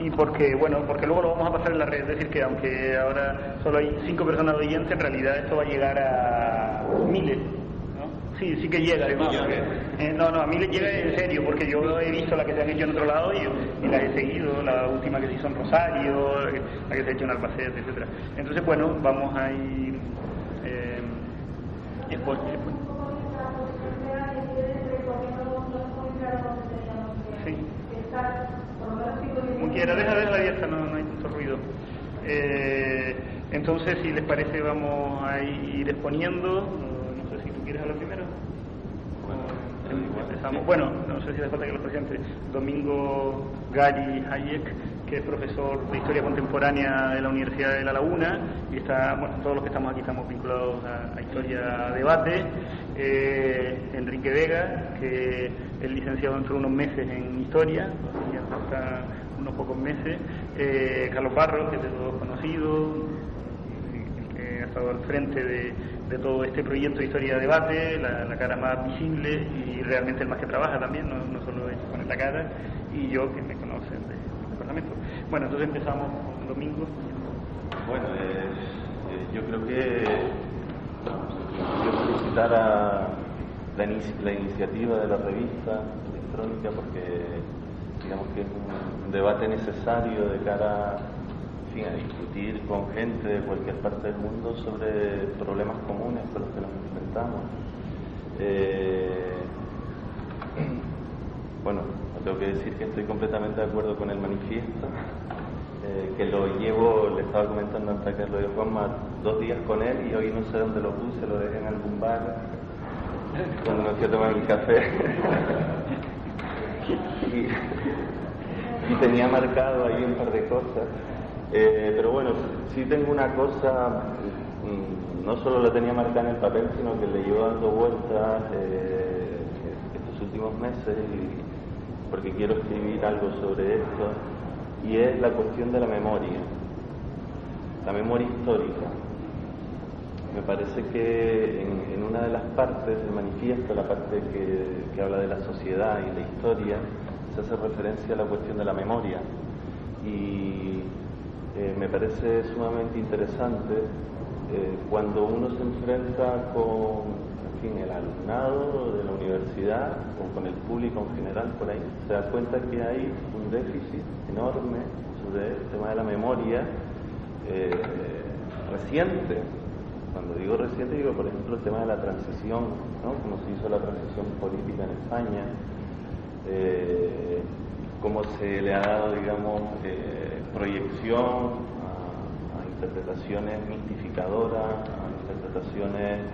y porque luego lo vamos a pasar en la red, es decir, que aunque ahora solo hay 5 personas oyentes, en realidad esto va a llegar a miles, ¿no? Sí que llega, además, porque, no, a miles llega en serio, porque yo he visto la que se han hecho en otro lado y la he seguido, la última que se hizo en Rosario, la que se ha hecho en Albacete, etcétera. Entonces, bueno, vamos a ir sí. Como quiera, deja la abierta, no hay tanto ruido. Entonces, si les parece, vamos a ir exponiendo. No sé si tú quieres hablar primero. Empezamos. Bueno, no sé si hace falta que los presente. Domingo Gari Hayek, que es profesor de Historia Contemporánea de la Universidad de La Laguna, y todos los que estamos aquí estamos vinculados a Historia Debate. Enrique Vega, que es licenciado dentro de unos meses en Historia, ya falta unos pocos meses. Carlos Barros, que es de todos conocido, el que ha estado al frente de todo este proyecto de Historia Debate, la cara más visible y realmente el más que trabaja también, no solo es poner la cara, y yo, que me conocen del departamento. Bueno, entonces empezamos con Domingo. Bueno, yo creo que quiero felicitar a la iniciativa de la revista electrónica, porque digamos que es un debate necesario de cara a discutir con gente de cualquier parte del mundo sobre problemas comunes con los que nos enfrentamos. Bueno, tengo que decir que estoy completamente de acuerdo con el manifiesto, que lo llevo, le estaba comentando antes que lo de Juanma, 2 días con él y hoy no sé dónde lo puse, lo dejé en algún bar cuando me fui a tomar mi café. y tenía marcado ahí un par de cosas. Pero bueno, sí tengo una cosa, no solo la tenía marcada en el papel, sino que le llevo dando vueltas estos últimos meses, porque quiero escribir algo sobre esto, y es la cuestión de la memoria histórica. Me parece que en una de las partes del manifiesto, la parte que habla de la sociedad y la historia, se hace referencia a la cuestión de la memoria, y me parece sumamente interesante cuando uno se enfrenta con el alumnado de la universidad o con el público en general por ahí, se da cuenta que hay un déficit enorme sobre el tema de la memoria reciente. Cuando digo reciente, digo por ejemplo el tema de la transición, ¿no? Cómo se hizo la transición política en España, cómo se le ha dado, digamos, proyección a interpretaciones mistificadoras, a interpretaciones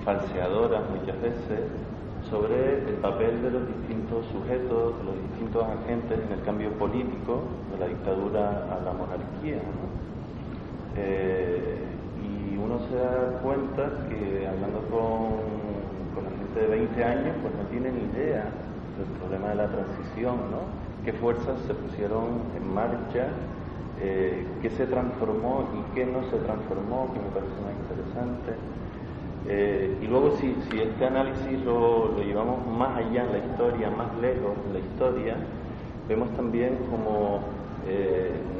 falseadoras muchas veces, sobre el papel de los distintos sujetos, de los distintos agentes en el cambio político, de la dictadura a la monarquía, ¿no? Y uno se da cuenta que hablando con la gente de 20 años, pues no tienen idea del problema de la transición, ¿no? Qué fuerzas se pusieron en marcha, qué se transformó y qué no se transformó, que me parece más interesante. Y luego si este análisis lo llevamos más allá en la historia, más lejos en la historia, vemos también como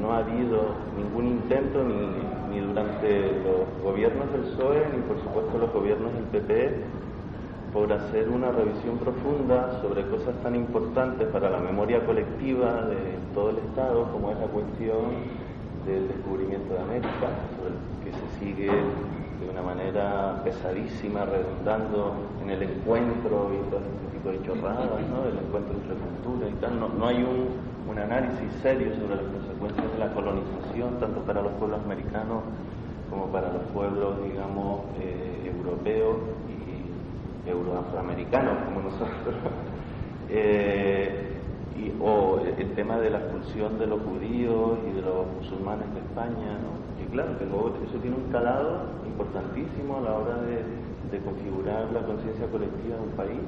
no ha habido ningún intento ni durante los gobiernos del PSOE ni por supuesto los gobiernos del PP por hacer una revisión profunda sobre cosas tan importantes para la memoria colectiva de todo el Estado, como es la cuestión del descubrimiento de América, sobre el que se sigue de una manera pesadísima redundando en el encuentro y todo este tipo de chorradas, ¿no? El encuentro entre cultura y tal. No hay un análisis serio sobre las consecuencias de la colonización, tanto para los pueblos americanos como para los pueblos, digamos, europeos y euroafroamericanos como nosotros. O el tema de la expulsión de los judíos y de los musulmanes de España, ¿no? Y claro, que luego eso tiene un calado importantísimo a la hora de configurar la conciencia colectiva de un país,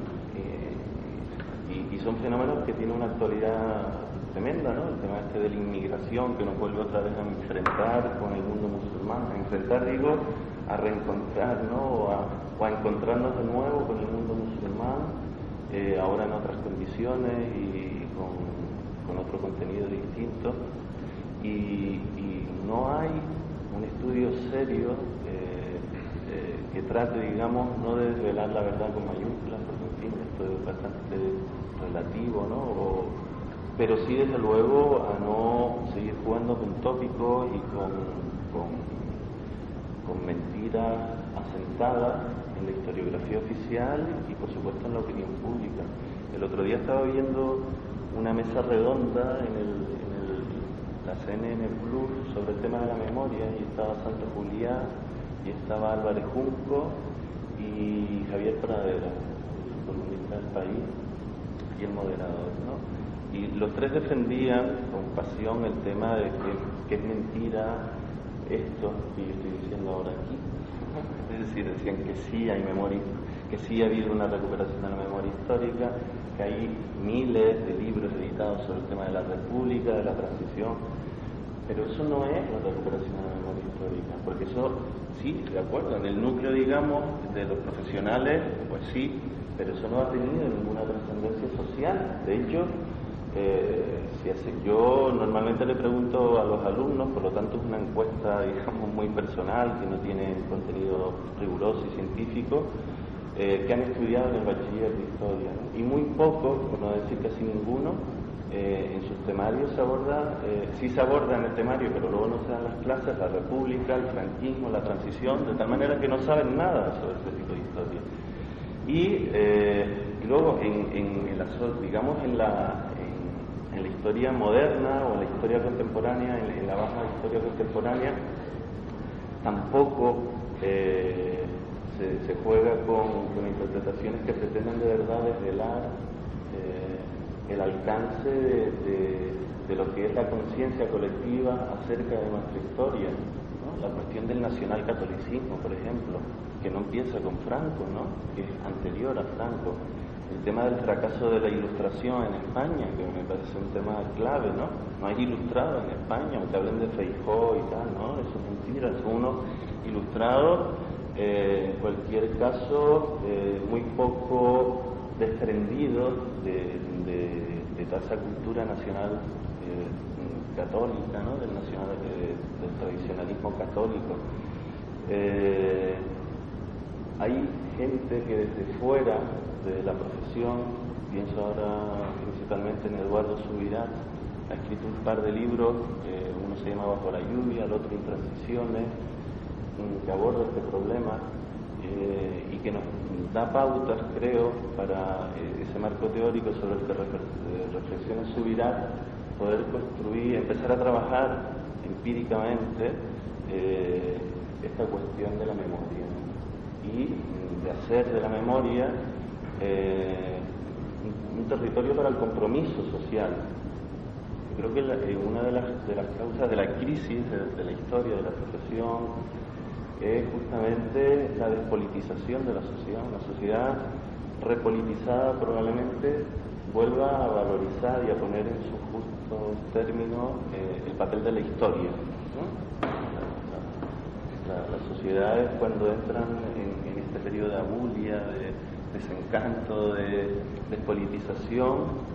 y son fenómenos que tienen una actualidad tremenda, ¿no? El tema este de la inmigración, que nos vuelve otra vez a enfrentar con el mundo musulmán, a reencontrar, ¿no? O a encontrarnos de nuevo con el mundo musulmán, ahora en otras condiciones y con con otro contenido distinto, y no hay un estudio serio que trate, digamos, no de desvelar la verdad con mayúsculas, porque en fin, esto es bastante relativo, ¿no? Pero sí, desde luego, a no seguir jugando con tópicos y con mentiras asentadas en la historiografía oficial y, por supuesto, en la opinión pública. El otro día estaba viendo una mesa redonda en la CNN Plus sobre el tema de la memoria, y estaba Santo Juliá, y estaba Álvarez Junco y Javier Pradera, el columnista del País y el moderador, ¿no? Y los tres defendían con pasión el tema de que es mentira esto que yo estoy diciendo ahora aquí. Es decir, decían que sí hay memoria, que sí ha habido una recuperación de la memoria histórica, que hay miles de libros editados sobre el tema de la República, de la transición, pero eso no es la recuperación de la memoria histórica, porque eso, sí, de acuerdo, en el núcleo, digamos, de los profesionales, pues sí, pero eso no ha tenido ninguna trascendencia social. De hecho, yo normalmente le pregunto a los alumnos, por lo tanto es una encuesta, digamos, muy personal, que no tiene contenido riguroso y científico, que han estudiado en el bachiller de historia, ¿no? Y muy poco, por no decir casi ninguno, en sus temarios se aborda, sí se aborda en el temario, pero luego no se dan las clases, la República, el franquismo, la transición, de tal manera que no saben nada sobre este tipo de historia. Y luego, digamos, en la historia moderna o en la historia contemporánea, en la baja historia contemporánea, tampoco se juega con interpretaciones que pretenden de verdad desvelar el alcance de lo que es la conciencia colectiva acerca de nuestra historia, ¿no? La cuestión del nacionalcatolicismo, por ejemplo, que no empieza con Franco, ¿no? Que es anterior a Franco. El tema del fracaso de la Ilustración en España, que me parece un tema clave, ¿no? No hay ilustrado en España, aunque hablen de Feijóo y tal, ¿no? Eso es mentira, son unos ilustrados, en cualquier caso, muy poco desprendidos de toda esa cultura nacional católica, ¿no? Del tradicionalismo católico. Hay gente que desde fuera de la profesión, pienso ahora principalmente en Eduardo Subirá, ha escrito un par de libros, uno se llama Bajo la lluvia, el otro Intransiciones, que aborda este problema y que nos da pautas, creo, para ese marco teórico sobre el que reflexiona Subirá, poder construir, empezar a trabajar empíricamente esta cuestión de la memoria, ¿no? Y de hacer de la memoria un territorio para el compromiso social. Yo creo que una de las causas de la crisis de la historia de la profesión es justamente la despolitización de la sociedad. Una sociedad repolitizada probablemente vuelva a valorizar y a poner en su justo término el papel de la historia, ¿no? Las sociedades, cuando entran en este periodo de abulia, de desencanto, de despolitización,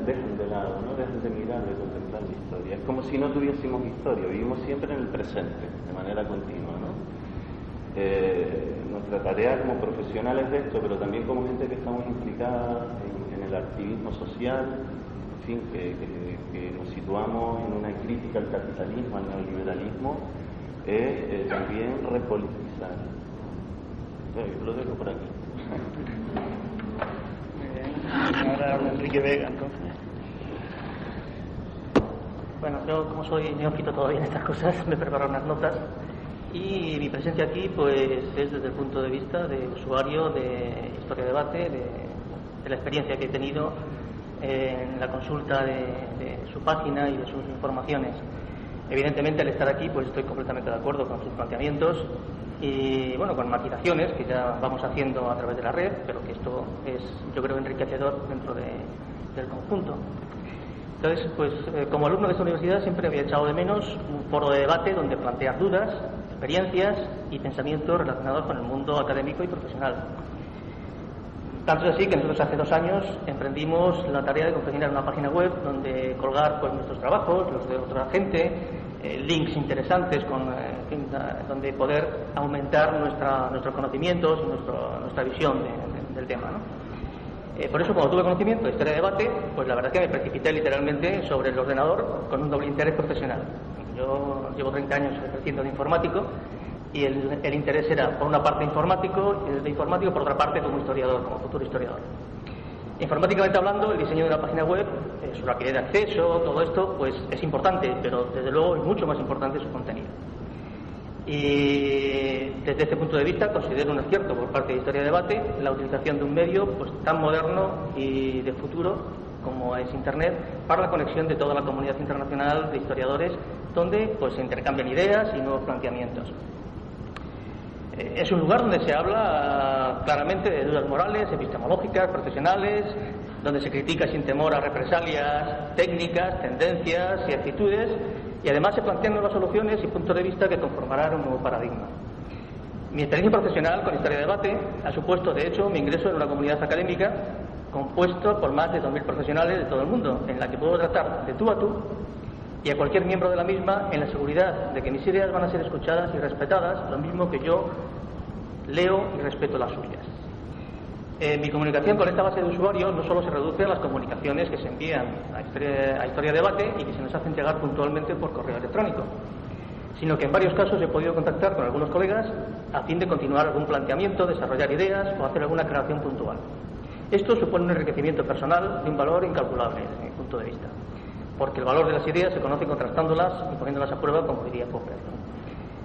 dejan de lado, ¿no? Dejan de mirar, de contemplar la historia. Es como si no tuviésemos historia, vivimos siempre en el presente, de manera continua, ¿no? Nuestra tarea como profesionales de esto, pero también como gente que estamos implicada en el activismo social, en fin, que nos situamos en una crítica al capitalismo, al neoliberalismo, es también repolitizar. Yo lo dejo por aquí. Ahora habla Enrique Vega, entonces. Bueno, yo como soy neófito todavía en estas cosas, me preparo unas notas y mi presencia aquí pues es desde el punto de vista de usuario de Historia Debate, de la experiencia que he tenido en la consulta de su página y de sus informaciones. Evidentemente, al estar aquí pues estoy completamente de acuerdo con sus planteamientos y bueno, con matizaciones que ya vamos haciendo a través de la red, pero que esto es, yo creo, enriquecedor dentro del conjunto. Entonces, pues como alumno de esta universidad siempre había echado de menos un foro de debate donde plantear dudas, experiencias y pensamientos relacionados con el mundo académico y profesional. Tanto es así que nosotros hace 2 años emprendimos la tarea de confeccionar una página web donde colgar pues, nuestros trabajos, los de otra gente, links interesantes donde poder aumentar nuestros conocimientos y nuestra visión del tema, ¿no? Por eso, cuando tuve conocimiento de historia de debate, pues la verdad es que me precipité literalmente sobre el ordenador con un doble interés profesional. Yo llevo 30 años ejerciendo de informático y el interés era, por una parte, de informático, por otra parte, como historiador, como futuro historiador. Informáticamente hablando, el diseño de una página web, su rapidez de acceso, todo esto, pues es importante, pero desde luego es mucho más importante su contenido. Y desde este punto de vista considero un acierto por parte de Historia de Debate la utilización de un medio pues tan moderno y de futuro como es Internet para la conexión de toda la comunidad internacional de historiadores donde pues se intercambian ideas y nuevos planteamientos. Es un lugar donde se habla claramente de dudas morales, epistemológicas, profesionales, donde se critica sin temor a represalias técnicas, tendencias y actitudes, y además se plantean nuevas soluciones y puntos de vista que conformarán un nuevo paradigma. Mi experiencia profesional con Historia de Debate ha supuesto, de hecho, mi ingreso en una comunidad académica compuesta por más de 2.000 profesionales de todo el mundo, en la que puedo tratar de tú a tú y a cualquier miembro de la misma en la seguridad de que mis ideas van a ser escuchadas y respetadas, lo mismo que yo leo y respeto las suyas. Mi comunicación con esta base de usuarios no solo se reduce a las comunicaciones que se envían a Historia de Debate y que se nos hacen llegar puntualmente por correo electrónico, sino que en varios casos he podido contactar con algunos colegas a fin de continuar algún planteamiento, desarrollar ideas o hacer alguna aclaración puntual. Esto supone un enriquecimiento personal de un valor incalculable desde mi punto de vista, porque el valor de las ideas se conoce contrastándolas y poniéndolas a prueba, como diría Popper.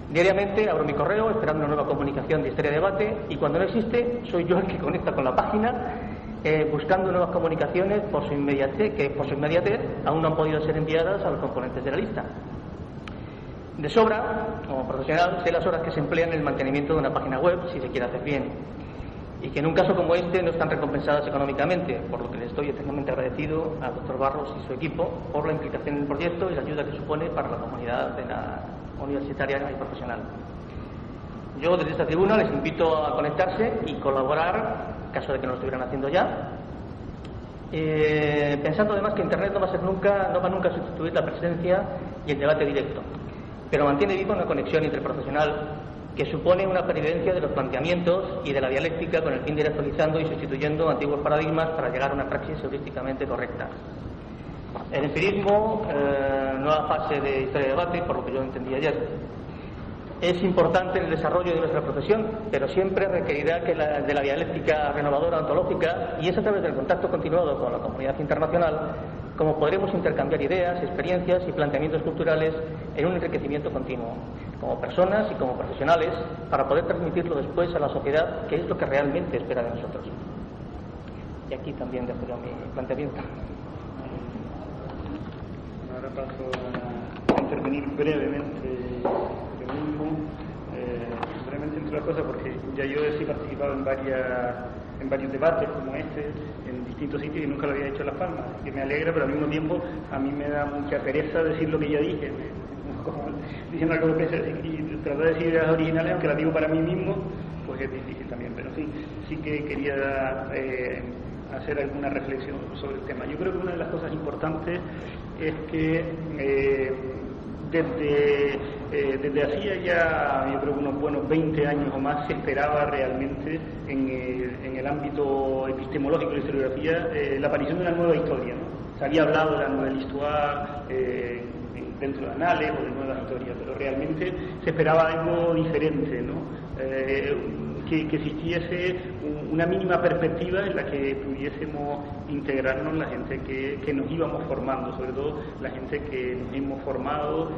Diariamente abro mi correo esperando una nueva comunicación de Historia de Debate y cuando no existe soy yo el que conecta con la página buscando nuevas comunicaciones por su inmediatez aún no han podido ser enviadas a los componentes de la lista. De sobra, como profesional, sé las horas que se emplean en el mantenimiento de una página web si se quiere hacer bien y que en un caso como este no están recompensadas económicamente, por lo que le estoy eternamente agradecido al Dr. Barros y su equipo por la implicación en el proyecto y la ayuda que supone para la comunidad de la universitaria y profesional. Yo desde esta tribuna les invito a conectarse y colaborar, en caso de que no lo estuvieran haciendo ya, pensando además que Internet no va nunca a sustituir la presencia y el debate directo, pero mantiene viva una conexión interprofesional que supone una pervivencia de los planteamientos y de la dialéctica con el fin de ir actualizando y sustituyendo antiguos paradigmas para llegar a una praxis heurísticamente correcta. El empirismo, nueva fase de Historia de Debate, por lo que yo entendí ayer, es importante en el desarrollo de nuestra profesión, pero siempre requerirá de la dialéctica renovadora ontológica, y es a través del contacto continuado con la comunidad internacional como podremos intercambiar ideas, experiencias y planteamientos culturales en un enriquecimiento continuo, como personas y como profesionales, para poder transmitirlo después a la sociedad, que es lo que realmente espera de nosotros. Y aquí también dejo yo mi planteamiento. Ahora paso a intervenir brevemente yo mismo, brevemente entre las cosas, porque ya yo he participado en varios debates como este, en distintos sitios y nunca lo había hecho en Las Palmas, que me alegra, pero al mismo tiempo a mí me da mucha pereza decir lo que ya dije, como diciendo algo que pensé, y tratar de decir ideas originales, aunque las digo para mí mismo, pues es difícil también, pero sí que quería hacer alguna reflexión sobre el tema. Yo creo que una de las cosas importantes es que desde hacía ya, yo creo que unos buenos 20 años o más, se esperaba realmente en el ámbito epistemológico de la historiografía la aparición de una nueva historia, ¿no? Se había hablado de la nouvelle histoire dentro de anales o de nuevas historias, pero realmente se esperaba algo diferente, ¿no? Que existiese una mínima perspectiva en la que pudiésemos integrarnos la gente que nos íbamos formando, sobre todo la gente que nos hemos formado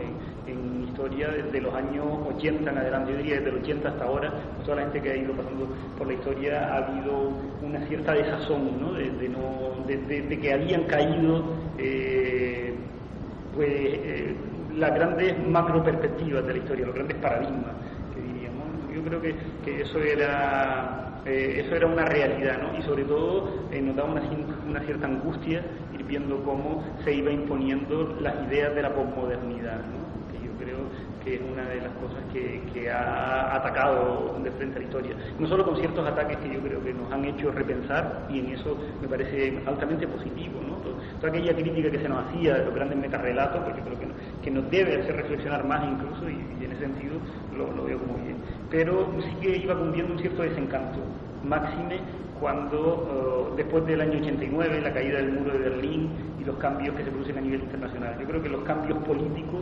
en historia desde los años 80 en adelante, yo diría desde el 80 hasta ahora, pues toda la gente que ha ido pasando por la historia ha habido una cierta desazón, ¿no? De que habían caído las grandes macro perspectivas de la historia, los grandes paradigmas. Yo creo que eso era una realidad, ¿no? Y sobre todo nos daba una cierta angustia ir viendo cómo se iba imponiendo las ideas de la posmodernidad, ¿no? Que yo creo que es una de las cosas que ha atacado de frente a la historia. No solo con ciertos ataques que yo creo que nos han hecho repensar, y en eso me parece altamente positivo, ¿no? Toda aquella crítica que se nos hacía de los grandes metarrelatos, pues yo creo que nos debe hacer reflexionar más incluso, y en ese sentido lo veo como bien. Pero sí que iba cundiendo un cierto desencanto, máxime cuando después del año 89, la caída del muro de Berlín y los cambios que se producen a nivel internacional. Yo creo que los cambios políticos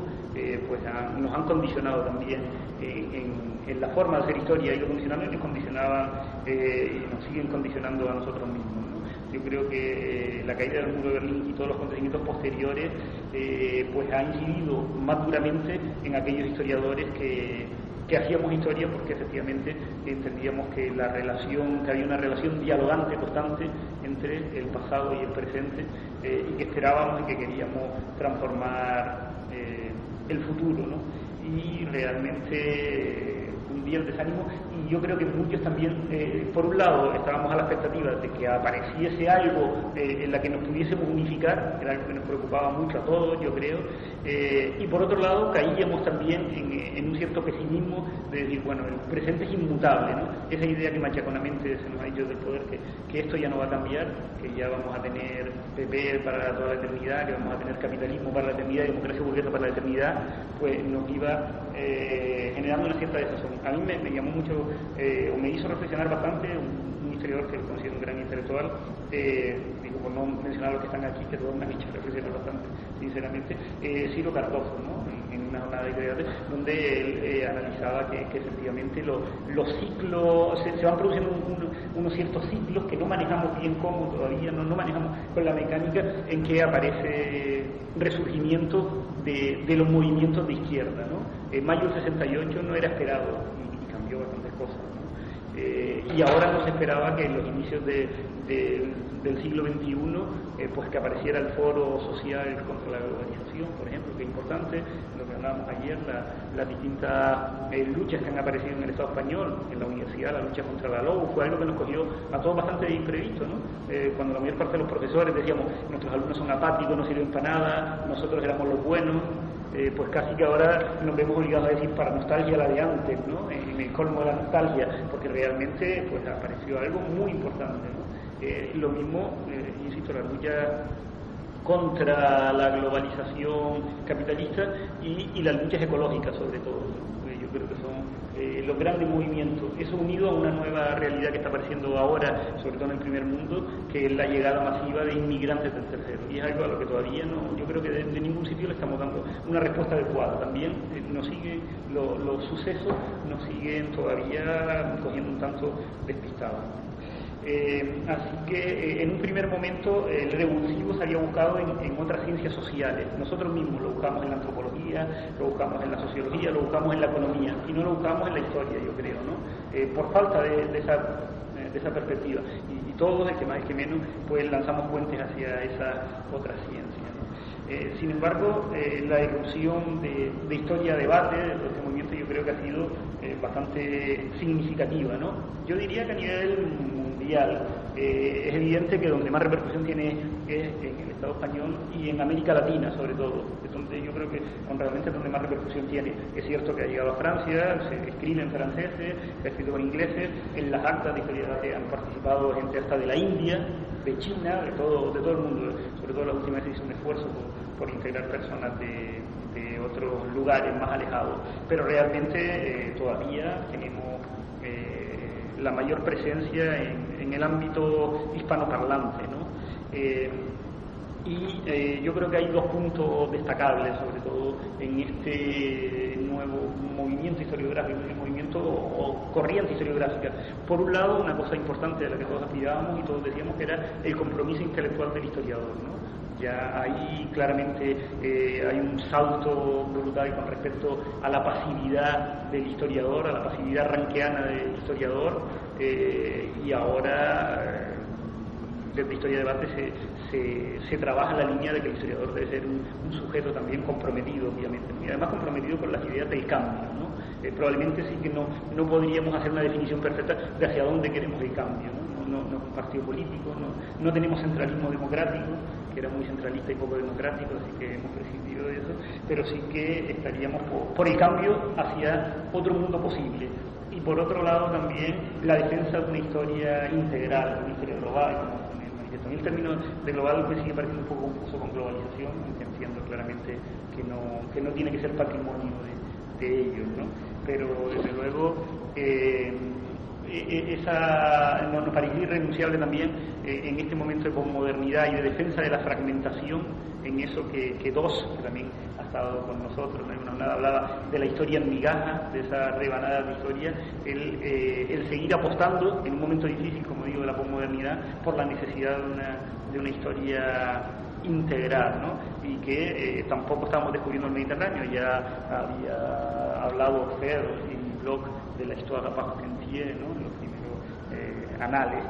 nos han condicionado también en la forma de hacer historia, y lo condicionaron y nos condicionaban y nos siguen condicionando a nosotros mismos, ¿no? Yo creo que la caída del muro de Berlín y todos los acontecimientos posteriores pues ha incidido más duramente en aquellos historiadores que hacíamos historia, porque efectivamente entendíamos que había una relación dialogante constante entre el pasado y el presente, y que esperábamos y que queríamos transformar el futuro, ¿no? Y realmente hundía el desánimo, y yo creo que muchos también, por un lado, estábamos a la expectativa de que apareciese algo en la que nos pudiésemos unificar, era algo que nos preocupaba mucho a todos, yo creo, y por otro lado caíamos también en un cierto pesimismo de decir, bueno, el presente es inmutable, ¿no? Esa idea que machaconamente se nos ha dicho del poder, que esto ya no va a cambiar, que ya vamos a tener PP para toda la eternidad, que vamos a tener capitalismo para la eternidad y democracia burguesa para la eternidad, pues nos iba generando una cierta desazón. A mí me llamó mucho, o me hizo reflexionar bastante, un historiador que considero un gran intelectual, digo, por no mencionar a los que están aquí, que todos me han hecho reflexionar bastante, sinceramente, Ciro Cardozo, ¿no? En una jornada de ideales, donde él analizaba que efectivamente los ciclos, se van produciendo unos ciertos ciclos que no manejamos bien cómo todavía, no manejamos con la mecánica, en que aparece resurgimiento de los movimientos de izquierda, ¿no? Mayo del 68 no era esperado y cambió bastantes cosas, ¿no? Y ahora no se esperaba que en los inicios del siglo XXI pues que apareciera el foro social contra la globalización, por ejemplo, que es importante, lo que hablábamos ayer, las distintas luchas que han aparecido en el Estado español, en la universidad, la lucha contra la LOU, fue algo que nos cogió a todos bastante imprevisto, ¿no? Cuando la mayor parte de los profesores decíamos, nuestros alumnos son apáticos, no sirven para nada, nosotros éramos los buenos, pues casi que ahora nos vemos obligados a decir para nostalgia la de antes, ¿no? En el colmo de la nostalgia, porque realmente pues apareció algo muy importante, ¿no? Lo mismo, insisto, la lucha contra la globalización capitalista y las luchas ecológicas sobre todo, ¿no? Yo creo que son los grandes movimientos, eso unido a una nueva realidad que está apareciendo ahora, sobre todo en el primer mundo, que es la llegada masiva de inmigrantes del tercero, y es algo a lo que todavía no, yo creo que de ningún sitio le estamos dando una respuesta adecuada. También nos siguen los sucesos, nos siguen todavía cogiendo un tanto despistados. Así que en un primer momento el revulsivo se había buscado en otras ciencias sociales. Nosotros mismos lo buscamos en la antropología, lo buscamos en la sociología, lo buscamos en la economía, y no lo buscamos en la historia, yo creo, ¿no? Por falta de esa perspectiva. Y todos, el que más, el que menos, pues lanzamos puentes hacia esas otras ciencias, ¿no? Sin embargo, la irrupción de historia-debate de todo este movimiento yo creo que ha sido bastante significativa, ¿no? Yo diría que a nivel mundial es evidente que donde más repercusión tiene es en el Estado español y en América Latina, sobre todo. Es donde yo creo que realmente es donde más repercusión tiene. Es cierto que ha llegado a Francia, se escribe en franceses, se ha escrito en ingleses, en las actas de historia-debate han participado gente hasta de la India, de China, de todo el mundo. Sobre todo la última vez se hizo un esfuerzo por integrar personas de otros lugares más alejados, pero realmente todavía tenemos la mayor presencia en el ámbito hispanoparlante, ¿no? Yo creo que hay dos puntos destacables, sobre todo en este nuevo movimiento historiográfico, movimiento o corriente historiográfica. Por un lado, una cosa importante de la que todos aspirábamos y todos decíamos, que era el compromiso intelectual del historiador, ¿no? Ya ahí claramente hay un salto brutal con respecto a la pasividad del historiador, a la pasividad rankeana del historiador, y ahora desde Historia Debate se trabaja la línea de que el historiador debe ser un sujeto también comprometido, obviamente, y además comprometido con las ideas del cambio, ¿no? Probablemente sí que no podríamos hacer una definición perfecta de hacia dónde queremos el cambio, ¿no? es un partido político, no tenemos centralismo democrático, que era muy centralista y poco democrático, así que hemos prescindido de eso, pero sí que estaríamos por el cambio hacia otro mundo posible. Y por otro lado también la defensa de una historia integral, una historia global, como en el manifiesto. El término de global me sigue pareciendo un poco confuso con globalización, aunque entiendo claramente que no tiene que ser patrimonio de ellos, ¿no? Pero desde luego nos parece irrenunciable también en este momento de posmodernidad y de defensa de la fragmentación, en eso que Dos, que también ha estado con nosotros, hablaba de la historia en migajas, de esa rebanada de historia, el seguir apostando en un momento difícil, como digo, de la posmodernidad, por la necesidad de una historia integral, ¿no? Y que tampoco estamos descubriendo el Mediterráneo. Ya había hablado Fer y Bloch de la Histoire Parmentier, ¿no? En los primeros anales.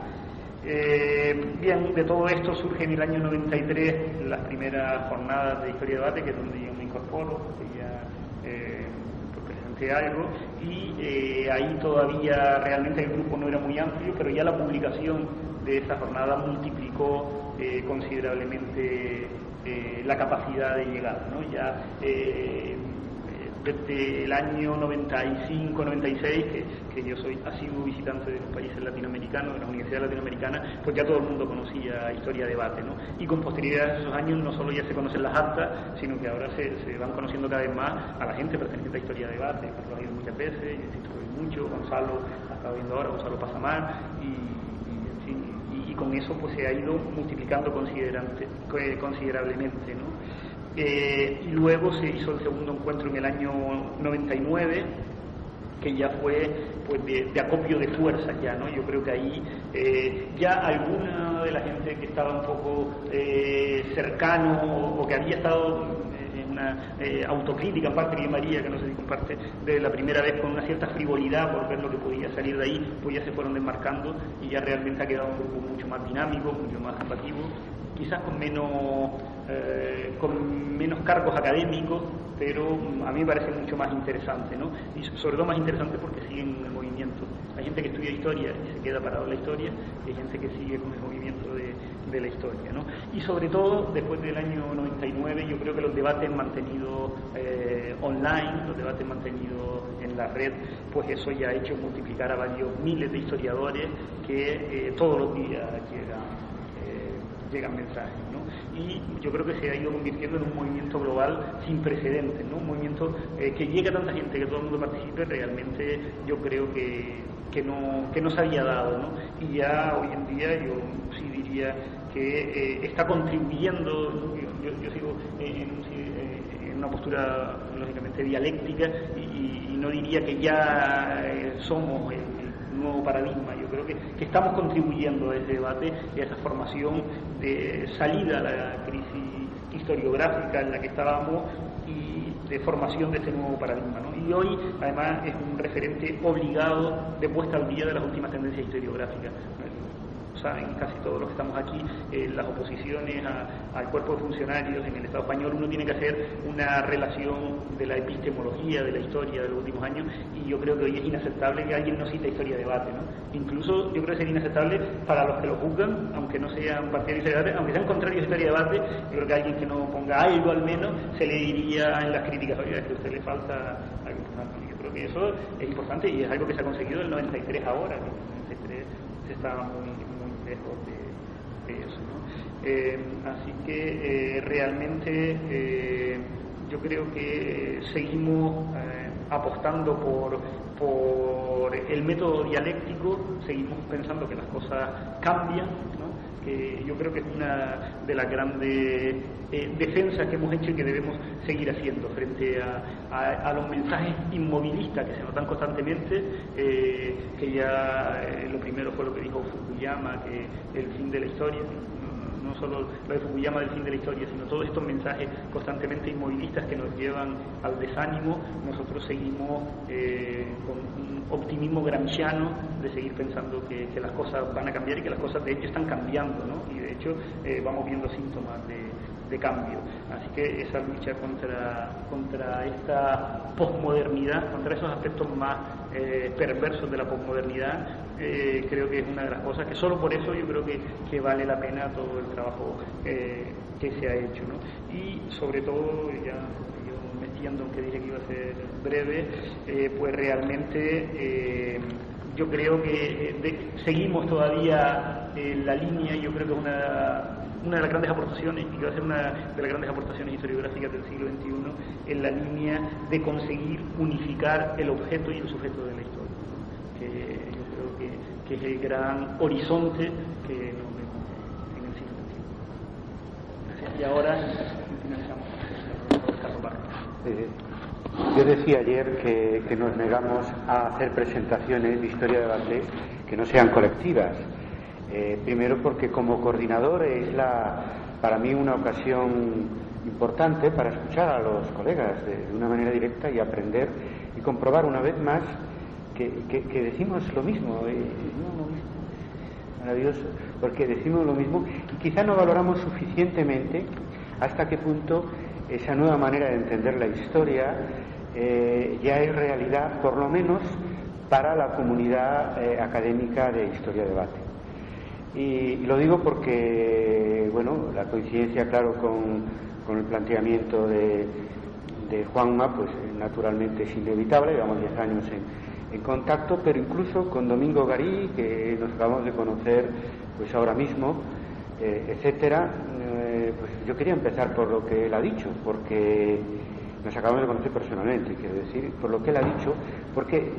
Bien, de todo esto surge en el año 93 las primeras jornadas de Historia y Debate, que es donde yo me incorporo, que ya presenté algo, y ahí todavía realmente el grupo no era muy amplio, pero ya la publicación de esa jornada multiplicó considerablemente la capacidad de llegar, ¿no? Ya desde el año 95-96, que yo soy asiduo visitante de los países latinoamericanos, de las universidades latinoamericanas, pues ya todo el mundo conocía Historia Debate, ¿no? Y con posterioridad a esos años no solo ya se conocen las actas, sino que ahora se van conociendo cada vez más a la gente perteneciente a Historia Debate. Carlos ha ido muchas veces, yo insisto mucho, Gonzalo ha estado viendo ahora, Gonzalo Pasamar, y con eso pues se ha ido multiplicando considerablemente, ¿no? Y luego se hizo el segundo encuentro en el año 99, que ya fue pues de acopio de fuerzas ya, ¿no? Yo creo que ahí ya alguna de la gente que estaba un poco cercano o que había estado en una autocrítica en parte de María, que no sé si comparte, de la primera vez con una cierta frivolidad por ver lo que podía salir de ahí, pues ya se fueron desmarcando y ya realmente ha quedado un grupo mucho más dinámico, mucho más combativo, quizás con menos cargos académicos, pero a mí me parece mucho más interesante, ¿no? Y sobre todo más interesante porque siguen el movimiento. Hay gente que estudia historia y se queda parado en la historia, y hay gente que sigue con el movimiento de la historia, ¿no? Y sobre todo, después del año 99, yo creo que los debates mantenidos online, los debates mantenidos en la red, pues eso ya ha hecho multiplicar a varios miles de historiadores que todos los días llegan mensajes, ¿no? Y yo creo que se ha ido convirtiendo en un movimiento global sin precedentes, ¿no? Un movimiento que llegue a tanta gente, que todo el mundo participe, realmente yo creo que no se había dado, ¿no? Y ya hoy en día yo sí diría que está contribuyendo, ¿no? Yo sigo en una postura lógicamente dialéctica y no diría que ya somos el nuevo paradigma. Yo creo que estamos contribuyendo a ese debate y a esa formación de salida a la crisis historiográfica en la que estábamos y de formación de este nuevo paradigma, ¿no? Y hoy además es un referente obligado de puesta al día de las últimas tendencias historiográficas. Saben casi todos los que estamos aquí, las oposiciones al cuerpo de funcionarios en el Estado español, uno tiene que hacer una relación de la epistemología, de la historia de los últimos años, y yo creo que hoy es inaceptable que alguien no cite Historia Debate, ¿no? Incluso yo creo que sería inaceptable para los que lo juzgan, aunque no sean partidarios de debate, aunque sean contrarios a Historia Debate, yo creo que alguien que no ponga algo al menos, se le diría en las críticas, oiga, que a usted le falta algo importante. Yo creo que eso es importante y es algo que se ha conseguido en el 93 ahora, que en el 93 se estaba muy lejos de eso, ¿no? Así que realmente yo creo que seguimos apostando por el método dialéctico, seguimos pensando que las cosas cambian, ¿no? Que yo creo que es una de las grandes defensas que hemos hecho y que debemos seguir haciendo frente a los mensajes inmovilistas que se notan constantemente, que ya lo primero fue lo que dijo Fukuyama, que el fin de la historia, no solo lo de Fukuyama del fin de la historia, sino todos estos mensajes constantemente inmovilistas que nos llevan al desánimo. Nosotros seguimos con un optimismo gramsciano de seguir pensando que las cosas van a cambiar y que las cosas de hecho están cambiando, ¿no? Y de hecho vamos viendo síntomas de cambio. Así que esa lucha contra esta posmodernidad, contra esos aspectos más perversos de la posmodernidad, creo que es una de las cosas que solo por eso yo creo que vale la pena todo el trabajo que se ha hecho, ¿no? Y sobre todo, ya yo me extiendo, aunque dije que iba a ser breve, pues realmente yo creo que seguimos todavía la línea, y yo creo que es una de las grandes aportaciones, y que va a ser una de las grandes aportaciones historiográficas del siglo XXI, en la línea de conseguir unificar el objeto y el sujeto de la historia, que yo creo que es el gran horizonte que nos vemos en el siglo XXI. Gracias. Y ahora finalizamos con el profesor Carlos Vargas. Yo decía ayer que nos negamos a hacer presentaciones de historia de debate que no sean colectivas. Primero porque como coordinador es para mí una ocasión importante para escuchar a los colegas de una manera directa y aprender y comprobar una vez más que decimos lo mismo, maravilloso, porque decimos lo mismo y quizá no valoramos suficientemente hasta qué punto esa nueva manera de entender la historia ya es realidad, por lo menos para la comunidad académica de historia-debate. Y lo digo porque, bueno, la coincidencia, claro, con el planteamiento de Juanma, pues naturalmente es inevitable, llevamos 10 años en contacto, pero incluso con Domingo Garí, que nos acabamos de conocer pues ahora mismo, etcétera, pues yo quería empezar por lo que él ha dicho, porque nos acabamos de conocer personalmente, quiero decir, por lo que él ha dicho, porque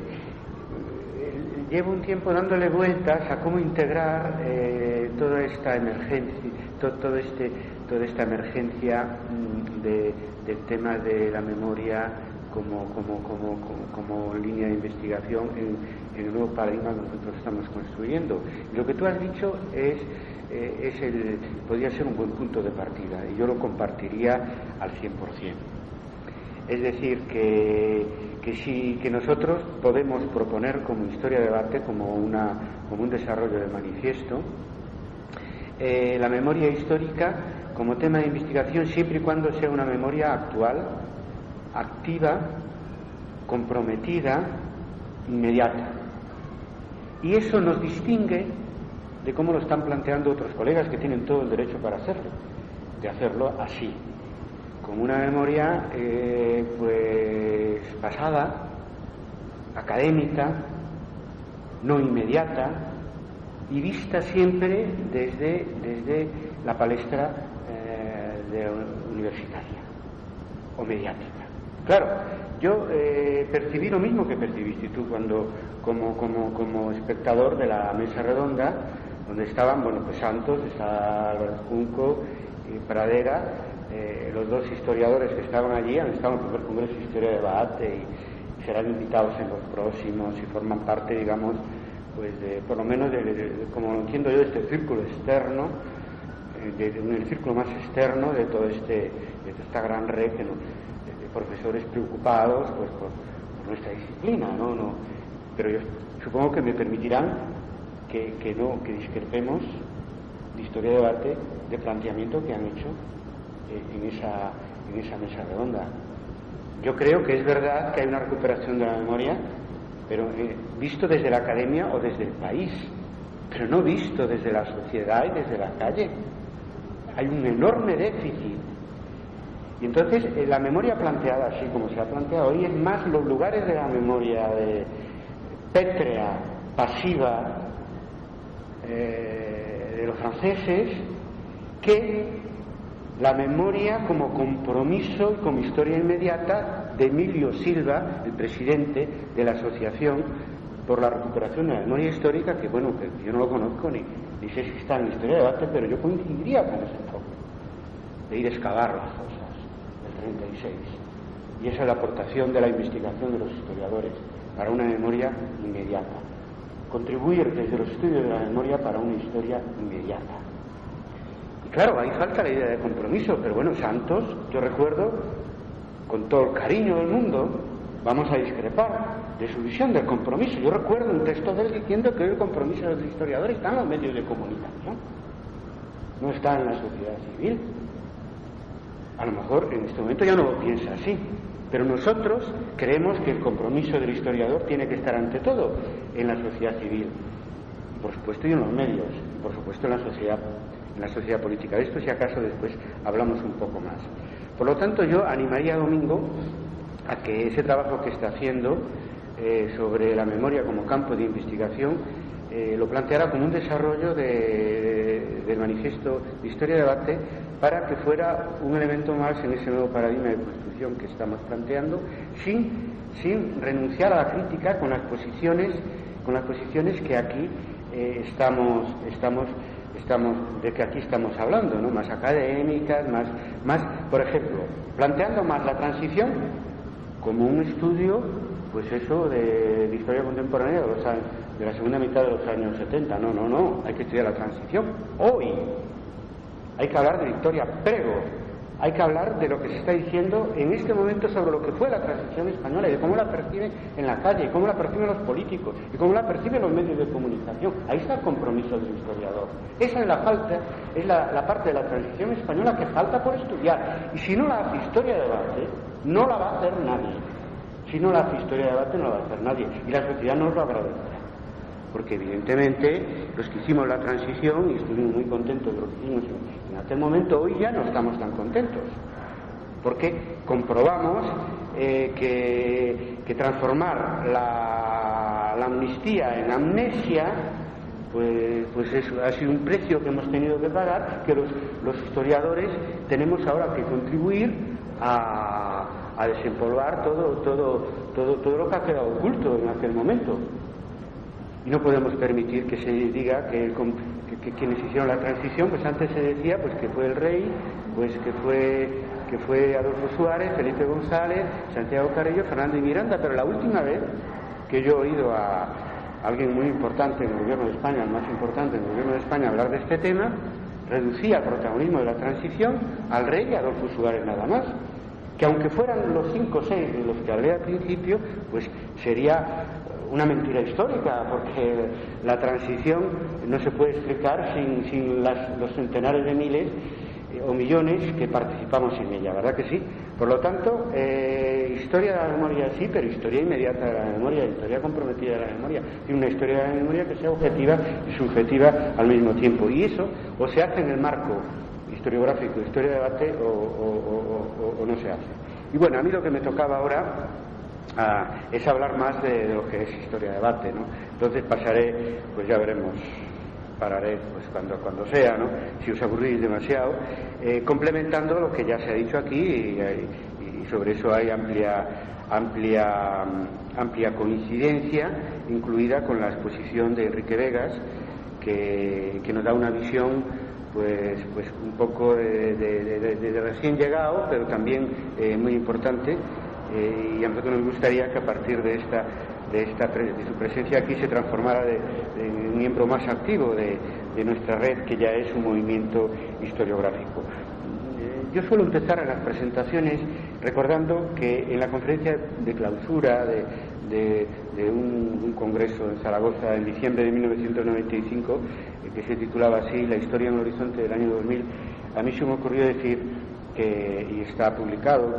llevo un tiempo dándole vueltas a cómo integrar toda esta emergencia, toda esta emergencia del tema de la memoria como línea de investigación en el nuevo paradigma que nosotros estamos construyendo. Y lo que tú has dicho podría ser un buen punto de partida, y yo lo compartiría al 100%. Es decir, que nosotros podemos proponer como historia de debate, como un desarrollo de manifiesto, la memoria histórica como tema de investigación siempre y cuando sea una memoria actual, activa, comprometida, inmediata. Y eso nos distingue de cómo lo están planteando otros colegas que tienen todo el derecho para hacerlo, de hacerlo así, como una memoria pues pasada, académica, no inmediata y vista siempre desde la palestra universitaria o mediática. Claro, yo percibí lo mismo que percibiste tú cuando como espectador de la mesa redonda, donde estaban, bueno, pues Santos, está Álvaro Junco y Pradera, los dos historiadores que estaban allí han estado en el primer Congreso de Historia de Debate y serán invitados en los próximos y forman parte, digamos, pues por lo menos como lo entiendo yo, de este círculo externo, el círculo más externo de todo de esta gran red de profesores preocupados pues por nuestra disciplina, ¿no? Pero yo supongo que me permitirán que discrepemos de historia de debate, de planteamiento que han hecho en esa mesa redonda. Yo creo que es verdad que hay una recuperación de la memoria, pero visto desde la academia o desde el país, pero no visto desde la sociedad y desde la calle. Hay un enorme déficit. Y entonces la memoria planteada así como se ha planteado hoy es más los lugares de la memoria pétrea, pasiva de los franceses, que la memoria como compromiso y como historia inmediata de Emilio Silva, el presidente de la Asociación por la Recuperación de la Memoria Histórica, que bueno, que yo no lo conozco ni sé si está en la historia de debate, pero yo coincidiría con ese enfoque de ir a excavar las cosas del 36. Y esa es la aportación de la investigación de los historiadores para una memoria inmediata. Contribuir desde los estudios de la memoria para una historia inmediata. Y claro, ahí falta la idea de compromiso, pero bueno, Santos, yo recuerdo, con todo el cariño del mundo, vamos a discrepar de su visión del compromiso. Yo recuerdo un texto de él diciendo que el compromiso del historiador está en los medios de comunicación, no está en la sociedad civil. A lo mejor en este momento ya no lo piensa así, pero nosotros creemos que el compromiso del historiador tiene que estar ante todo en la sociedad civil. por supuesto, y en los medios, y por supuesto en la sociedad política. De esto, si acaso, después hablamos un poco más. Por lo tanto, yo animaría a Domingo a que ese trabajo que está haciendo sobre la memoria como campo de investigación lo planteara como un desarrollo del manifiesto de Historia y Debate, para que fuera un elemento más en ese nuevo paradigma de construcción que estamos planteando, sin renunciar a la crítica con las posiciones que aquí de que aquí estamos hablando, ¿no? Más académicas, más, por ejemplo, planteando más la transición como un estudio, pues eso, de historia contemporánea de la segunda mitad de los años 70. No, hay que estudiar la transición hoy. Hay que hablar de Victoria Prego, hay que hablar de lo que se está diciendo en este momento sobre lo que fue la transición española y de cómo la perciben en la calle, y cómo la perciben los políticos, y cómo la perciben los medios de comunicación. Ahí está el compromiso del historiador. Esa es la parte de la transición española que falta por estudiar. Y si no la hace Historia de Debate, no la va a hacer nadie. Si no la hace Historia de Debate, no la va a hacer nadie. Y la sociedad nos lo agradecerá. Porque evidentemente los que hicimos la transición y estuvimos muy contentos de lo que hicimos en aquel momento, hoy ya no estamos tan contentos, porque comprobamos que transformar la amnistía en amnesia pues eso ha sido un precio que hemos tenido que pagar, que los historiadores tenemos ahora que contribuir a desempolvar todo lo que ha quedado oculto en aquel momento. Y no podemos permitir que se diga que quienes hicieron la transición, pues antes se decía pues que fue el rey, pues que fue Adolfo Suárez, Felipe González, Santiago Carrillo, Fernando y Miranda, pero la última vez que yo he oído a alguien muy importante en el gobierno de España, el más importante en el gobierno de España, hablar de este tema, reducía el protagonismo de la transición al rey y a Adolfo Suárez nada más, que aunque fueran los 5 o 6 de los que hablé al principio, pues sería una mentira histórica, porque la transición no se puede explicar sin los centenares de miles o millones que participamos en ella, ¿verdad que sí? Por lo tanto, historia de la memoria sí, pero historia inmediata de la memoria, historia comprometida de la memoria, y una historia de la memoria que sea objetiva y subjetiva al mismo tiempo. Y eso o se hace en el marco historiográfico, historia de debate, o no se hace. Y bueno, a mí lo que me tocaba ahora es hablar más de lo que es historia de debate, ¿no? Entonces pasaré, pues ya veremos, pararé pues cuando sea, ¿no? Si os aburrís demasiado, complementando lo que ya se ha dicho aquí, y sobre eso hay amplia coincidencia, incluida con la exposición de Enrique Vegas, que nos da una visión pues un poco de recién llegado, pero también muy importante. Y a nosotros nos gustaría que a partir de su presencia aquí se transformara de un miembro más activo de nuestra red, que ya es un movimiento historiográfico. Yo suelo empezar en las presentaciones recordando que en la conferencia de clausura de un congreso en Zaragoza en diciembre de 1995, que se titulaba así, La historia en el horizonte del año 2000, a mí se me ocurrió decir y está publicado,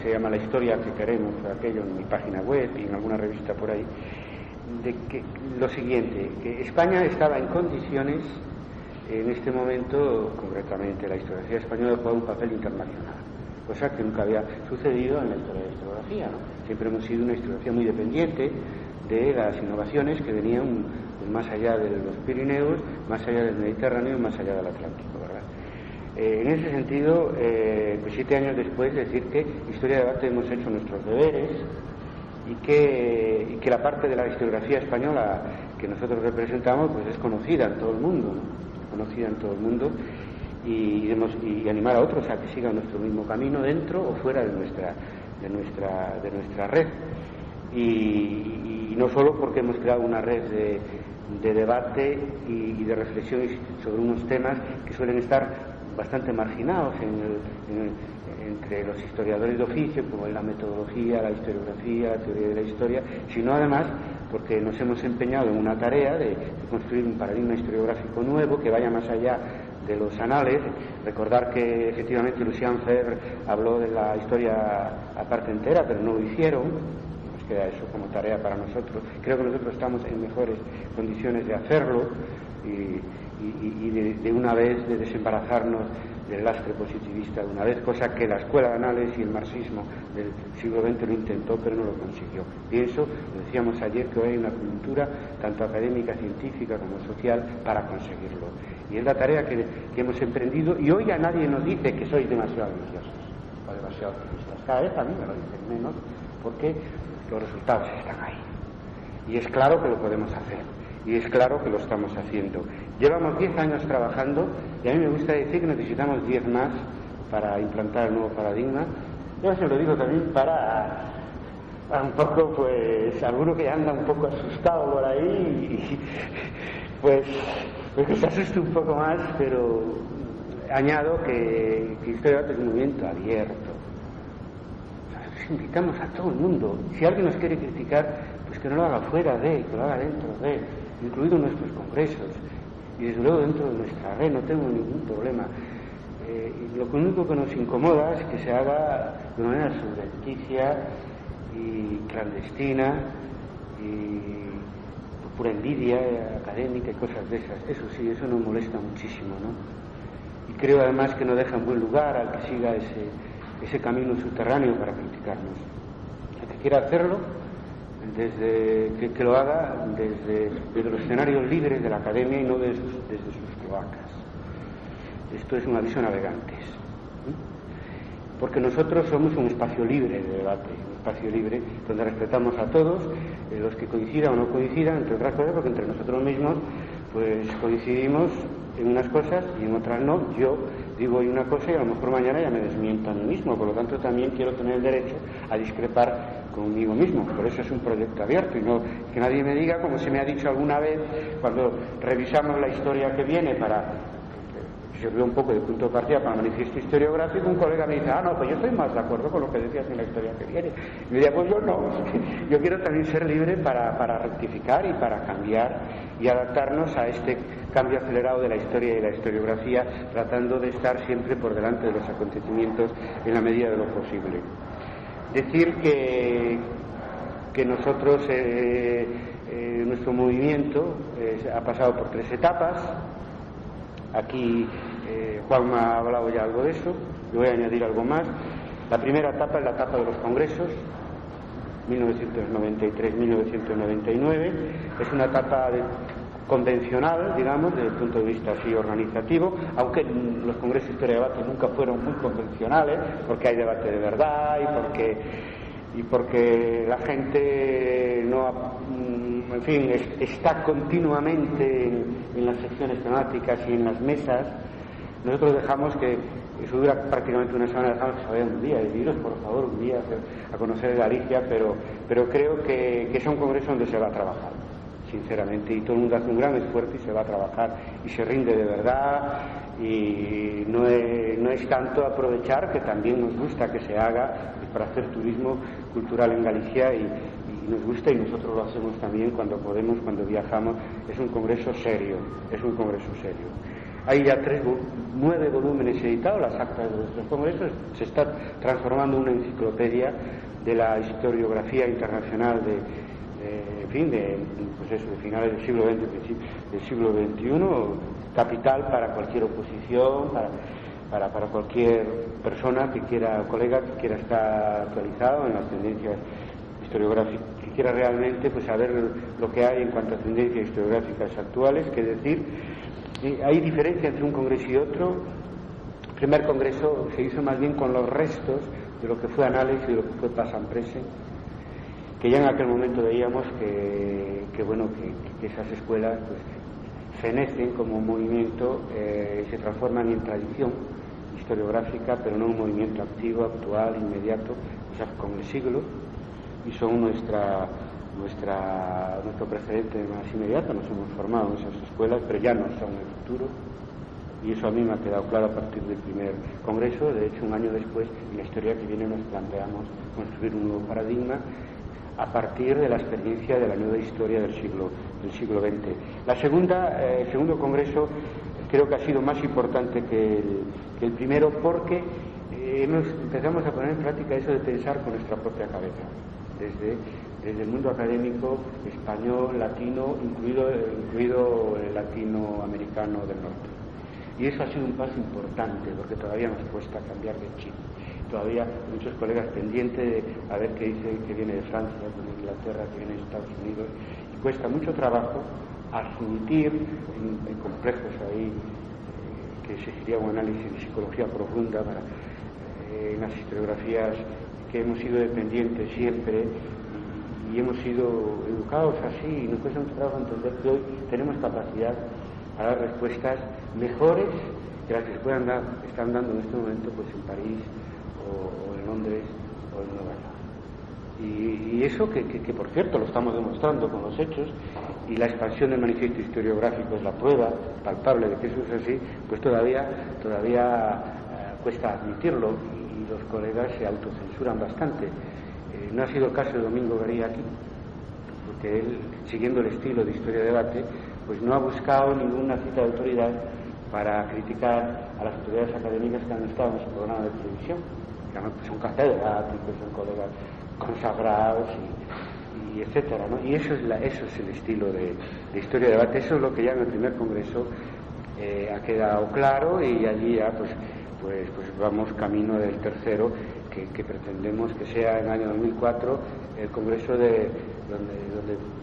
se llama La historia que queremos, aquello en mi página web y en alguna revista por ahí, de que lo siguiente, que España estaba en condiciones, en este momento, concretamente la historiografía española, de jugar un papel internacional, cosa que nunca había sucedido en la historia de la historiografía, ¿no? Siempre hemos sido una historiografía muy dependiente de las innovaciones que venían pues, más allá de los Pirineos, más allá del Mediterráneo, más allá del Atlántico, ¿verdad? En ese sentido, pues 7 años después, decir que Historia de Debate hemos hecho nuestros deberes y que la parte de la historiografía española que nosotros representamos pues es conocida en todo el mundo, ¿no? Conocida en todo el mundo, y animar a otros a que sigan nuestro mismo camino dentro o fuera de nuestra red. Y no solo porque hemos creado una red de debate y de reflexiones sobre unos temas que suelen estar bastante marginados entre los historiadores de oficio, como es la metodología, la historiografía, la teoría de la historia, sino además porque nos hemos empeñado en una tarea de construir un paradigma historiográfico nuevo que vaya más allá de los anales. Recordar que efectivamente Lucien Febvre habló de la historia a parte entera, pero no lo hicieron. queda eso como tarea para nosotros. Creo que nosotros estamos en mejores condiciones de hacerlo y de una vez de desembarazarnos del lastre positivista de una vez, cosa que la escuela de análisis y el marxismo del siglo XX lo intentó, pero no lo consiguió. Pienso, lo decíamos ayer, que hoy hay una cultura tanto académica, científica como social para conseguirlo. Y es la tarea que hemos emprendido, y hoy ya nadie nos dice que sois demasiado ambiciosos o demasiado optimistas. Cada vez a mí me lo dicen menos, porque los resultados están ahí. Y es claro que lo podemos hacer. Y es claro que lo estamos haciendo. Llevamos 10 años trabajando y a mí me gusta decir que necesitamos 10 más para implantar el nuevo paradigma. Yo se lo digo también para un poco, pues, alguno que anda un poco asustado por ahí, pues que se asuste un poco más, pero añado que Historia es un movimiento abierto. O sea, invitamos a todo el mundo. Si alguien nos quiere criticar, pues que no lo haga fuera de, que lo haga dentro de, incluidos nuestros congresos, y desde luego dentro de nuestra red, no tengo ningún problema. Lo único que nos incomoda es que se haga de manera subrepticia y clandestina y por pura envidia académica y cosas de esas. Eso sí, eso nos molesta muchísimo, ¿no? Y creo además que no deja en buen lugar al que siga ese camino subterráneo para criticarnos. El que quiera hacerlo, desde que lo haga desde los escenarios libres de la academia y no desde sus cloacas. Esto es un aviso a navegantes, porque nosotros somos un espacio libre de debate, un espacio libre donde respetamos a todos, los que coincidan o no coincidan, entre otras cosas porque entre nosotros mismos pues coincidimos en unas cosas y en otras no. Yo digo hoy una cosa y a lo mejor mañana ya me desmiento a mí mismo, por lo tanto también quiero tener el derecho a discrepar conmigo mismo. Por eso es un proyecto abierto y no que nadie me diga, como se me ha dicho alguna vez cuando revisamos la historia que viene que sirvió un poco de punto de partida para el manifiesto historiográfico, un colega me dice, no, pues yo estoy más de acuerdo con lo que decías en la historia que viene. Y me decía, pues yo no, yo quiero también ser libre para rectificar y para cambiar y adaptarnos a este cambio acelerado de la historia y la historiografía, tratando de estar siempre por delante de los acontecimientos en la medida de lo posible. Decir que nosotros, nuestro movimiento ha pasado por 3 etapas. Aquí Juan me ha hablado ya algo de eso, yo voy a añadir algo más. La primera etapa es la etapa de los congresos, 1993-1999, es una etapa convencional, digamos, desde el punto de vista así organizativo, aunque los congresos de historia y debate nunca fueron muy convencionales, porque hay debate de verdad y porque la gente no, en fin, está continuamente en las secciones temáticas y en las mesas. Nosotros dejamos que eso dura prácticamente una semana, dejamos que se vayan un día, deciros por favor un día a conocer Galicia, pero creo que es un congreso donde se va a trabajar, sinceramente, y todo el mundo hace un gran esfuerzo y se va a trabajar y se rinde de verdad, y no es tanto aprovechar, que también nos gusta que se haga para hacer turismo cultural en Galicia y nos gusta, y nosotros lo hacemos también cuando podemos, cuando viajamos. Es un congreso serio, es un congreso serio. Hay ya 9 volúmenes editados, las actas de nuestros congresos. Se está transformando en una enciclopedia de la historiografía internacional de finales del siglo XX, del siglo XXI, capital para cualquier oposición, para cualquier persona que quiera, colega que quiera estar actualizado en las tendencias historiográficas, que quiera realmente pues saber lo que hay en cuanto a tendencias historiográficas actuales. Que decir, hay diferencia entre un congreso y otro. El primer congreso se hizo más bien con los restos de lo que fue análisis y de lo que fue Pasan Presen, que ya en aquel momento veíamos que esas escuelas pues fenecen como un movimiento, se transforman en tradición historiográfica, pero no un movimiento activo, actual, inmediato, o sea, con el siglo, y son nuestro precedente más inmediato. Nos hemos formado en esas escuelas, pero ya no son el futuro, y eso a mí me ha quedado claro a partir del primer congreso. De hecho, un año después, en la historia que viene, nos planteamos construir un nuevo paradigma a partir de la experiencia de la nueva historia del siglo XX. El segundo congreso creo que ha sido más importante que el primero, porque empezamos a poner en práctica eso de pensar con nuestra propia cabeza, desde desde el mundo académico español, latino, incluido el latinoamericano del norte. Y eso ha sido un paso importante, porque todavía nos cuesta cambiar de chip. Todavía muchos colegas pendientes de a ver qué dice que viene de Francia, que viene de Inglaterra, que viene de Estados Unidos, y cuesta mucho trabajo admitir en complejos ahí que exigiría un análisis de psicología profunda para en las historiografías que hemos sido dependientes siempre y hemos sido educados así, y nos cuesta mucho trabajo entender que hoy tenemos capacidad a dar respuestas mejores que las que se están dando en este momento pues en París o en Londres o en Nueva York. Y eso que por cierto lo estamos demostrando con los hechos, y la expansión del manifiesto historiográfico es la prueba palpable de que eso es así, pues todavía cuesta admitirlo, y los colegas se autocensuran bastante. No ha sido el caso de Domingo Garí aquí, porque él, siguiendo el estilo de Historia de Debate, pues no ha buscado ninguna cita de autoridad para criticar a las autoridades académicas que han estado en su programa de televisión, que además son catedráticos, son colegas consagrados y etcétera, ¿no? Y eso es el estilo de Historia de Debate. Eso es lo que ya en el primer congreso ha quedado claro, y allí ya pues vamos camino del tercero, que pretendemos que sea en el año 2004 el congreso donde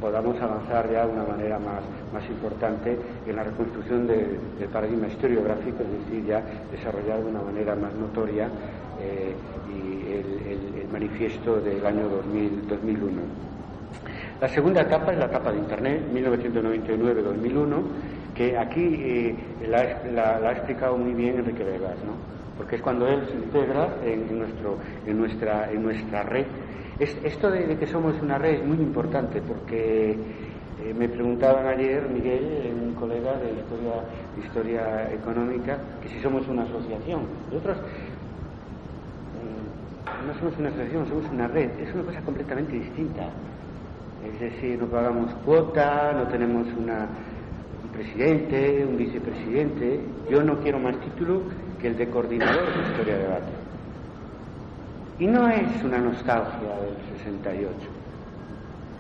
podamos avanzar ya de una manera más importante en la reconstrucción del paradigma historiográfico, es decir, ya desarrollar de una manera más notoria y el manifiesto del año 2001. La segunda etapa es la etapa de Internet, 1999-2001, que aquí la ha explicado muy bien Enrique Vegas, ¿no? Porque es cuando él se integra en nuestra red. Esto de que somos una red es muy importante, porque me preguntaban ayer, Miguel, un colega de historia económica, que si somos una asociación. Nosotros no somos una asociación, somos una red. Es una cosa completamente distinta. Es decir, no pagamos cuota, no tenemos un presidente, un vicepresidente. Yo no quiero más título que el de coordinador de Historia de Debate. Y no es una nostalgia del 68,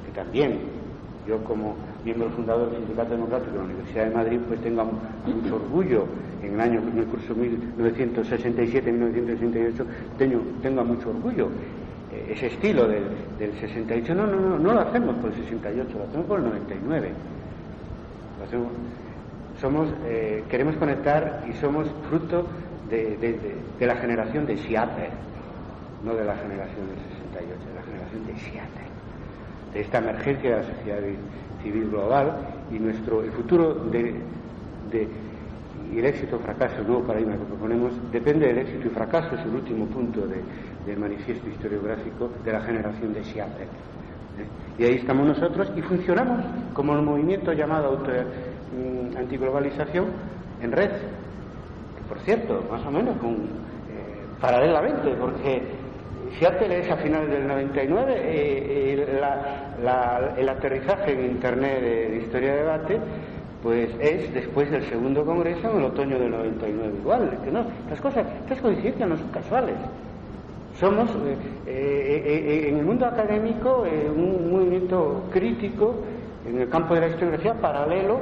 que también yo, como miembro fundador del Sindicato Democrático de la Universidad de Madrid, pues tengo mucho orgullo en el curso 1967-1968 tengo mucho orgullo. Ese estilo del 68 no lo hacemos por el 68, lo hacemos por el 99. Queremos conectar, y somos fruto de la generación de Seattle, no de la generación del 68, de la generación de Seattle, de esta emergencia de la sociedad civil global, y el futuro y el éxito o fracaso, el nuevo paradigma que proponemos, depende del éxito y fracaso, es el último punto del manifiesto historiográfico de la generación de Seattle. Y ahí estamos nosotros, y funcionamos como el movimiento llamado antiglobalización en red, que por cierto, más o menos paralelamente, porque Seattle es a finales del 99, el aterrizaje en Internet de Historia de Debate pues es después del segundo congreso, en el otoño del 99 igual. Que no, estas coincidencias no son casuales. Somos en el mundo académico un movimiento crítico en el campo de la historiografía, paralelo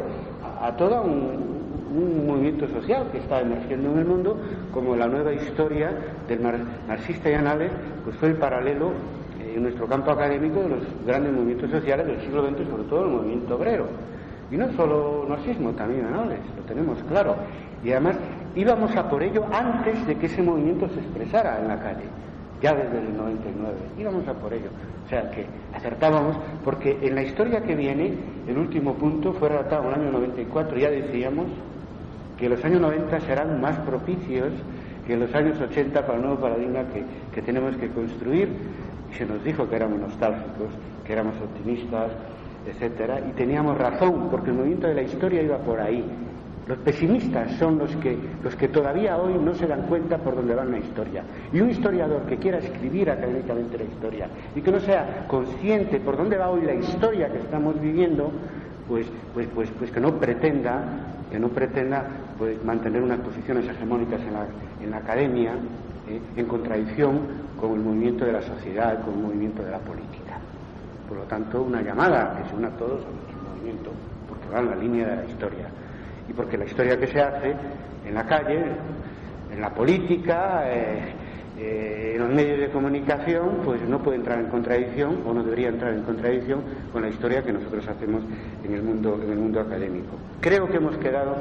a todo un movimiento social que está emergiendo en el mundo, como la nueva historia del marxista y Anales, pues fue el paralelo en nuestro campo académico de los grandes movimientos sociales del siglo XX, sobre todo el movimiento obrero. Y no solo marxismo, también Anales, lo tenemos claro. Y además íbamos a por ello antes de que ese movimiento se expresara en la calle, ya desde el 99, íbamos a por ello. O sea que acertábamos, porque en la historia que viene, el último punto fue redactado en el año 94, ya decíamos que los años 90 serán más propicios que los años 80 para el nuevo paradigma que tenemos que construir. Y se nos dijo que éramos nostálgicos, que éramos optimistas, etcétera, y teníamos razón, porque el movimiento de la historia iba por ahí. Los pesimistas son los que todavía hoy no se dan cuenta por dónde va la historia. Y un historiador que quiera escribir académicamente la historia y que no sea consciente por dónde va hoy la historia que estamos viviendo, pues que no pretenda pues mantener unas posiciones hegemónicas en la academia, en contradicción con el movimiento de la sociedad, con el movimiento de la política. por lo tanto una llamada a que se una todos a nuestro movimiento, porque va en la línea de la historia, y porque la historia que se hace en la calle, en la política, en los medios de comunicación, pues no puede entrar en contradicción, o no debería entrar en contradicción con la historia que nosotros hacemos en el mundo académico. Creo que hemos creado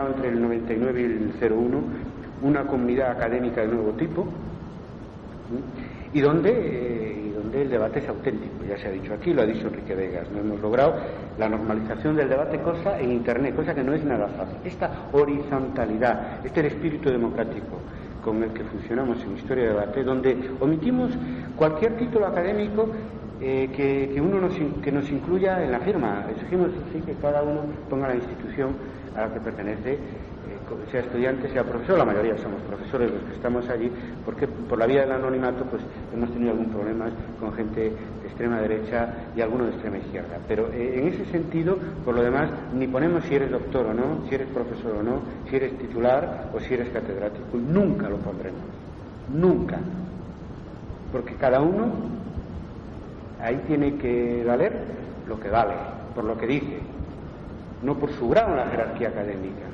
entre el 99 y el 01 una comunidad académica de nuevo tipo, y donde el debate es auténtico. Ya se ha dicho aquí, lo ha dicho Enrique Vegas, no hemos logrado la normalización del debate, cosa en Internet, cosa que no es nada fácil. Esta horizontalidad, el espíritu democrático con el que funcionamos en Historia de Debate, donde omitimos cualquier título académico que nos incluya en la firma. Exigimos sí que cada uno ponga la institución a la que pertenece, sea estudiante, sea profesor. La mayoría somos profesores los que estamos allí, porque por la vía del anonimato pues hemos tenido algún problema con gente de extrema derecha y alguno de extrema izquierda, pero en ese sentido, por lo demás, ni ponemos si eres doctor o no, si eres profesor o no, si eres titular o si eres catedrático, y nunca lo pondremos, nunca, porque cada uno ahí tiene que valer lo que vale, por lo que dice, no por su grado en la jerarquía académica.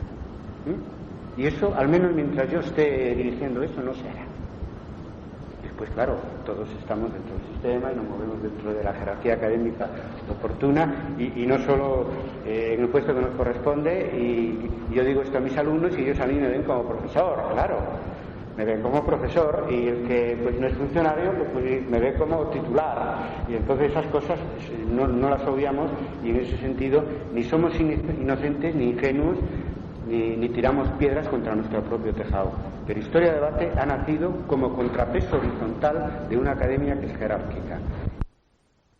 Y eso, al menos mientras yo esté dirigiendo eso, no se hará. Después, claro, todos estamos dentro del sistema y nos movemos dentro de la jerarquía académica oportuna, y no solo en el puesto que nos corresponde. Y yo digo esto a mis alumnos y ellos a mí me ven como profesor, claro, me ven como profesor, y el que pues no es funcionario pues me ve como titular, y entonces esas cosas no las obviamos, y en ese sentido ni somos inocentes ni ingenuos, ni tiramos piedras contra nuestro propio tejado. Pero Historia de Debate ha nacido como contrapeso horizontal de una academia que es jerárquica.